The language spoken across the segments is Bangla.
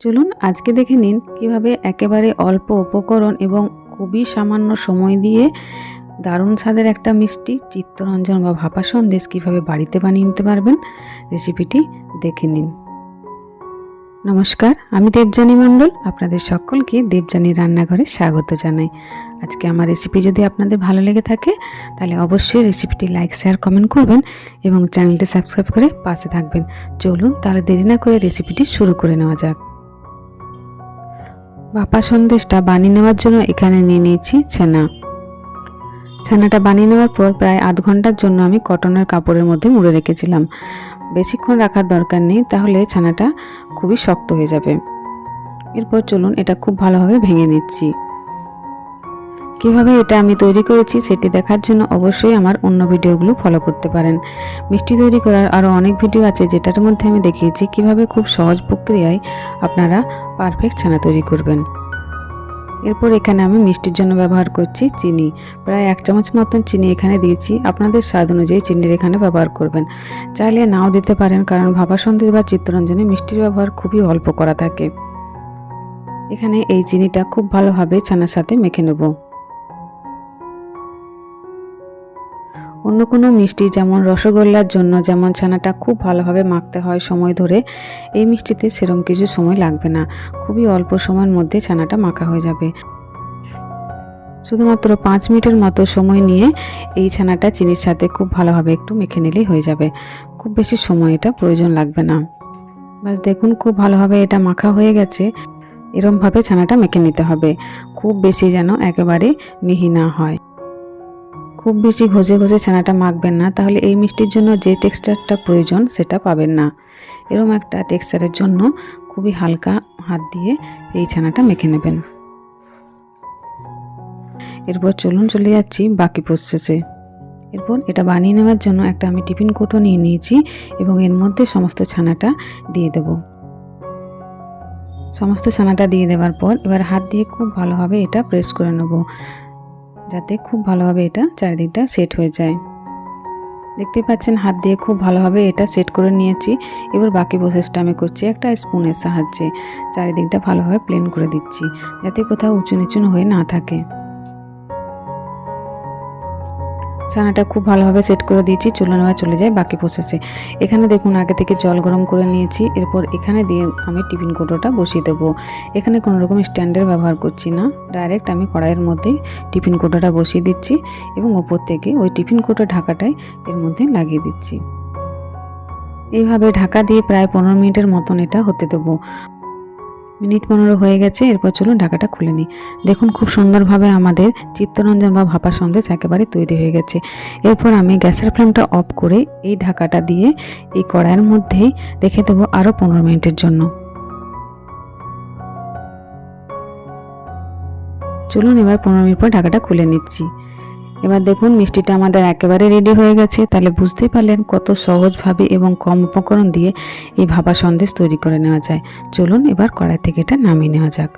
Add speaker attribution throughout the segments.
Speaker 1: চলুন আজকে দেখে নিন কিভাবে একেবারে অল্প উপকরণ এবং খুবই সামান্য সময় দিয়ে দারুণ স্বাদের একটা মিষ্টি চিত্তরঞ্জন বা ভাপা সন্দেশ কিভাবে বাড়িতে বানিয়ে নিতে পারবেন রেসিপিটি দেখে নিন। নমস্কার, আমি দেবযানী মণ্ডল, আপনাদের সকলকে দেবযানীর রান্নাঘরে স্বাগত জানাই। আজকে আমার রেসিপি যদি আপনাদের ভালো লেগে থাকে তাহলে অবশ্যই রেসিপিটি লাইক, শেয়ার, কমেন্ট করবেন এবং চ্যানেলটি সাবস্ক্রাইব করে পাশে থাকবেন। চলুন তাহলে দেরি না করে রেসিপিটি শুরু করে নেওয়া যাক। ভাপা সন্দেশটা বানিয়ে নেওয়ার জন্য এখানে নিয়ে নিয়েছি ছানাটা বানিয়ে নেওয়ার পর প্রায় আধ ঘন্টার জন্য আমি কটনের কাপড়ের মধ্যে মুড়ে রেখেছিলাম। বেশিক্ষণ রাখার দরকার নেই, তাহলে ছানাটা খুবই শক্ত হয়ে যাবে। এরপর চলুন এটা খুব ভালোভাবে ভেঙে নিচ্ছি। কিভাবে এটা আমি তৈরি করেছি সেটি দেখার জন্য অবশ্যই আমার অন্য ভিডিওগুলো ফলো করতে পারেন। মিষ্টি তৈরি করার আরও অনেক ভিডিও আছে যেটার মধ্যে আমি দেখিয়েছি কিভাবে খুব সহজ প্রক্রিয়ায় আপনারা পারফেক্ট ছানা তৈরি করবেন। এরপর এখানে আমি মিষ্টির জন্য ব্যবহার করছি চিনি। প্রায় 1 চামচ মতন চিনি এখানে দিয়েছি। আপনাদের স্বাদ অনুযায়ী চিনির এখানে ব্যবহার করবেন, চাইলে নাও দিতে পারেন, কারণ ভাপা সন্দেশ বা চিত্তরঞ্জনে মিষ্টির ব্যবহার খুবই অল্প করা থাকে। এখানে এই চিনিটা খুব ভালোভাবে ছানার সাথে মেখে নেব। অন্য কোনো মিষ্টি যেমন রসগোল্লার জন্য যেমন ছানাটা খুব ভালোভাবে মাখতে হয় সময় ধরে, এই মিষ্টিতে সেরকম কিছু সময় লাগবে না। খুবই অল্প সময়ের মধ্যে ছানাটা মাখা হয়ে যাবে। শুধুমাত্র 5 মিনিটের মতো সময় নিয়ে এই ছানাটা চিনির সাথে খুব ভালোভাবে একটু মেখে নিলেই হয়ে যাবে। খুব বেশি সময় এটা প্রয়োজন লাগবে না। বাস দেখুন খুব ভালোভাবে এটা মাখা হয়ে গেছে। এরকমভাবে ছানাটা মেখে নিতে হবে, খুব বেশি যেন একেবারে মিহি না হয়। খুব বেশি ঘষে ঘষে ছানাটা মাখবেন না, তাহলে এই মিষ্টির জন্য যে টেক্সচারটা প্রয়োজন সেটা পাবেন না। এরকম একটা টেক্সচারের জন্য খুবই হালকা হাত দিয়ে এই ছানাটা মেখে নেবেন। এরপর চলুন চলে যাচ্ছি বাকি প্রসেসে। এরপর এটা বানিয়ে নেওয়ার জন্য একটা আমি টিফিন কৌটো নিয়ে নিয়েছি এবং এর মধ্যে সমস্ত ছানাটা দিয়ে দেব। সমস্ত ছানাটা দিয়ে দেওয়ার পর এবার হাত দিয়ে খুব ভালোভাবে এটা প্রেস করে নেব, যাতে খুব ভালোভাবে এটা চারিদিকটা সেট হয়ে যায়। দেখতে পাচ্ছেন হাত দিয়ে খুব ভালোভাবে এটা সেট করে নিয়েছি। এবার বাকি প্রসেসটা আমি করছি একটা স্পুনের সাহায্যে। চারিদিকটা ভালোভাবে প্লেন করে দিচ্ছি, যাতে কোথাও উঁচু নিচু হয়ে না থাকে। ছানাটা খুব ভালোভাবে সেট করে দিয়েছি। চলুন এবার চলে যায় বাকি প্রসেসে। এখানে দেখুন আগে থেকে জল গরম করে নিয়েছি। এরপর এখানে দিয়ে আমি টিফিন কৌটোটা বসিয়ে দেবো। এখানে কোনো রকম স্ট্যান্ডের ব্যবহার করছি না, ডাইরেক্ট আমি কড়াইয়ের মধ্যেই টিফিন কৌটোটা বসিয়ে দিচ্ছি এবং ওপর থেকে ওই টিফিন কৌটোর ঢাকাটাই এর মধ্যে লাগিয়ে দিচ্ছি। এইভাবে ঢাকা দিয়ে প্রায় 15 মিনিটের মতন এটা হতে দেবো। মিনিট 15 হয়ে গেছে। এরপর চলুন ঢাকাটা খুলে নিই। দেখুন খুব সুন্দরভাবে আমাদের চিত্তরঞ্জন বা ভাপা সন্দেশ একেবারে তৈরি হয়ে গেছে। এরপর আমি গ্যাসের ফ্লেমটা অফ করে এই ঢাকাটা দিয়ে এই কড়াইয়ের মধ্যেই রেখে দেবো আরও 15 মিনিটের জন্য। চলুন এবার 15 মিনিট পর ঢাকাটা খুলে নিচ্ছি। এবার দেখুন মিষ্টিটা আমাদের একেবারে রেডি হয়ে গেছে। তাহলে বুঝতেই পারলেন কত সহজভাবে এবং কম উপকরণ দিয়ে এই ভাপা সন্দেশ তৈরি করে নেওয়া যায়। চলুন এবার কড়াই থেকে এটা নামিয়ে নেওয়া যাক।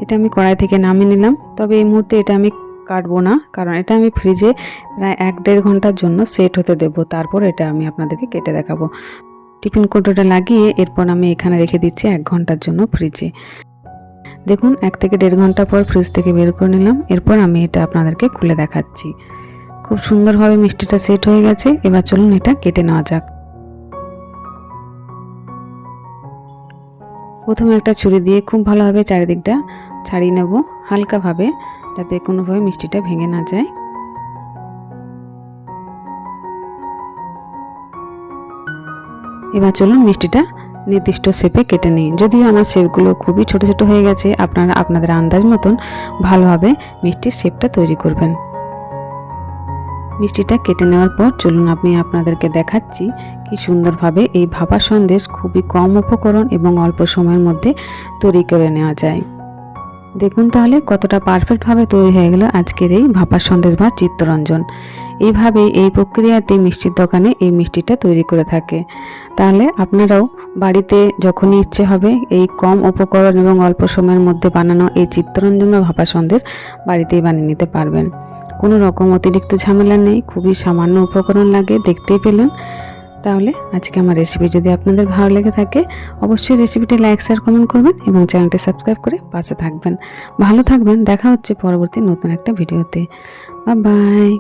Speaker 1: এটা আমি কড়াই থেকে নামিয়ে নিলাম। তবে এই মুহূর্তে এটা আমি কাটবো না, কারণ এটা আমি ফ্রিজে প্রায় 1-1.5 ঘন্টার জন্য সেট হতে দেব। তারপর এটা আমি আপনাদেরকে কেটে দেখাবো। টিফিন কৌটোটা লাগিয়ে এরপর আমি এখানে রেখে দিচ্ছি 1 ঘন্টার জন্য ফ্রিজে। দেখুন 1 থেকে 1.5 ঘন্টা পর ফ্রিজ থেকে বের করে নিলাম। এরপর আমি এটা আপনাদেরকে খুলে দেখাচ্ছি। খুব সুন্দরভাবে মিষ্টিটা সেট হয়ে গেছে। এবার চলুন এটা কেটে নেওয়া যাক। প্রথমে একটা ছুরি দিয়ে খুব ভালোভাবে চারিদিকটা ছাড়িয়ে নেব, হালকাভাবে, যাতে কোনোভাবে মিষ্টিটা ভেঙে না যায়। এবার চলুন মিষ্টিটা নির্দিষ্ট শেপে কেটে নিই। যদিও আমার শেপগুলো খুবই ছোট ছোট হয়ে গেছে, আপনারা আপনাদের আন্দাজ মতন ভালোভাবে মিষ্টির শেপটা তৈরি করবেন। মিষ্টিটা কেটে নেওয়ার পর চলুন আমি আপনাদেরকে দেখাচ্ছি কি সুন্দরভাবে এই ভাপা সন্দেশ খুবই কম উপকরণ এবং অল্প সময়ের মধ্যে তৈরি করে নেওয়া যায়। দেখুন তাহলে কতটা পারফেক্টভাবে তৈরি হয়ে গেল আজকের এই ভাপা সন্দেশ বা চিত্তরঞ্জন। এইভাবে এই প্রক্রিয়াতে মিষ্টির দোকানে এই মিষ্টিটা তৈরি করে থাকে। তাহলে আপনারাও বাড়িতে যখনই ইচ্ছে হবে এই কম উপকরণ এবং অল্প সময়ের মধ্যে বানানো এই চিত্তরঞ্জন বা ভাপা সন্দেশ বাড়িতেই বানিয়ে নিতে পারবেন। কোনো রকম অতিরিক্ত ঝামেলা নেই, খুবই সামান্য উপকরণ লাগে, দেখতেই পেলেন। তাহলে আজকে আমার রেসিপি যদি আপনাদের ভালো লেগে থাকে অবশ্যই রেসিপিটি লাইক শেয়ার কমেন্ট করবেন এবং চ্যানেলটি সাবস্ক্রাইব করে পাশে থাকবেন। ভালো থাকবেন, দেখা হচ্ছে পরবর্তী নতুন একটা ভিডিওতে। Bye bye.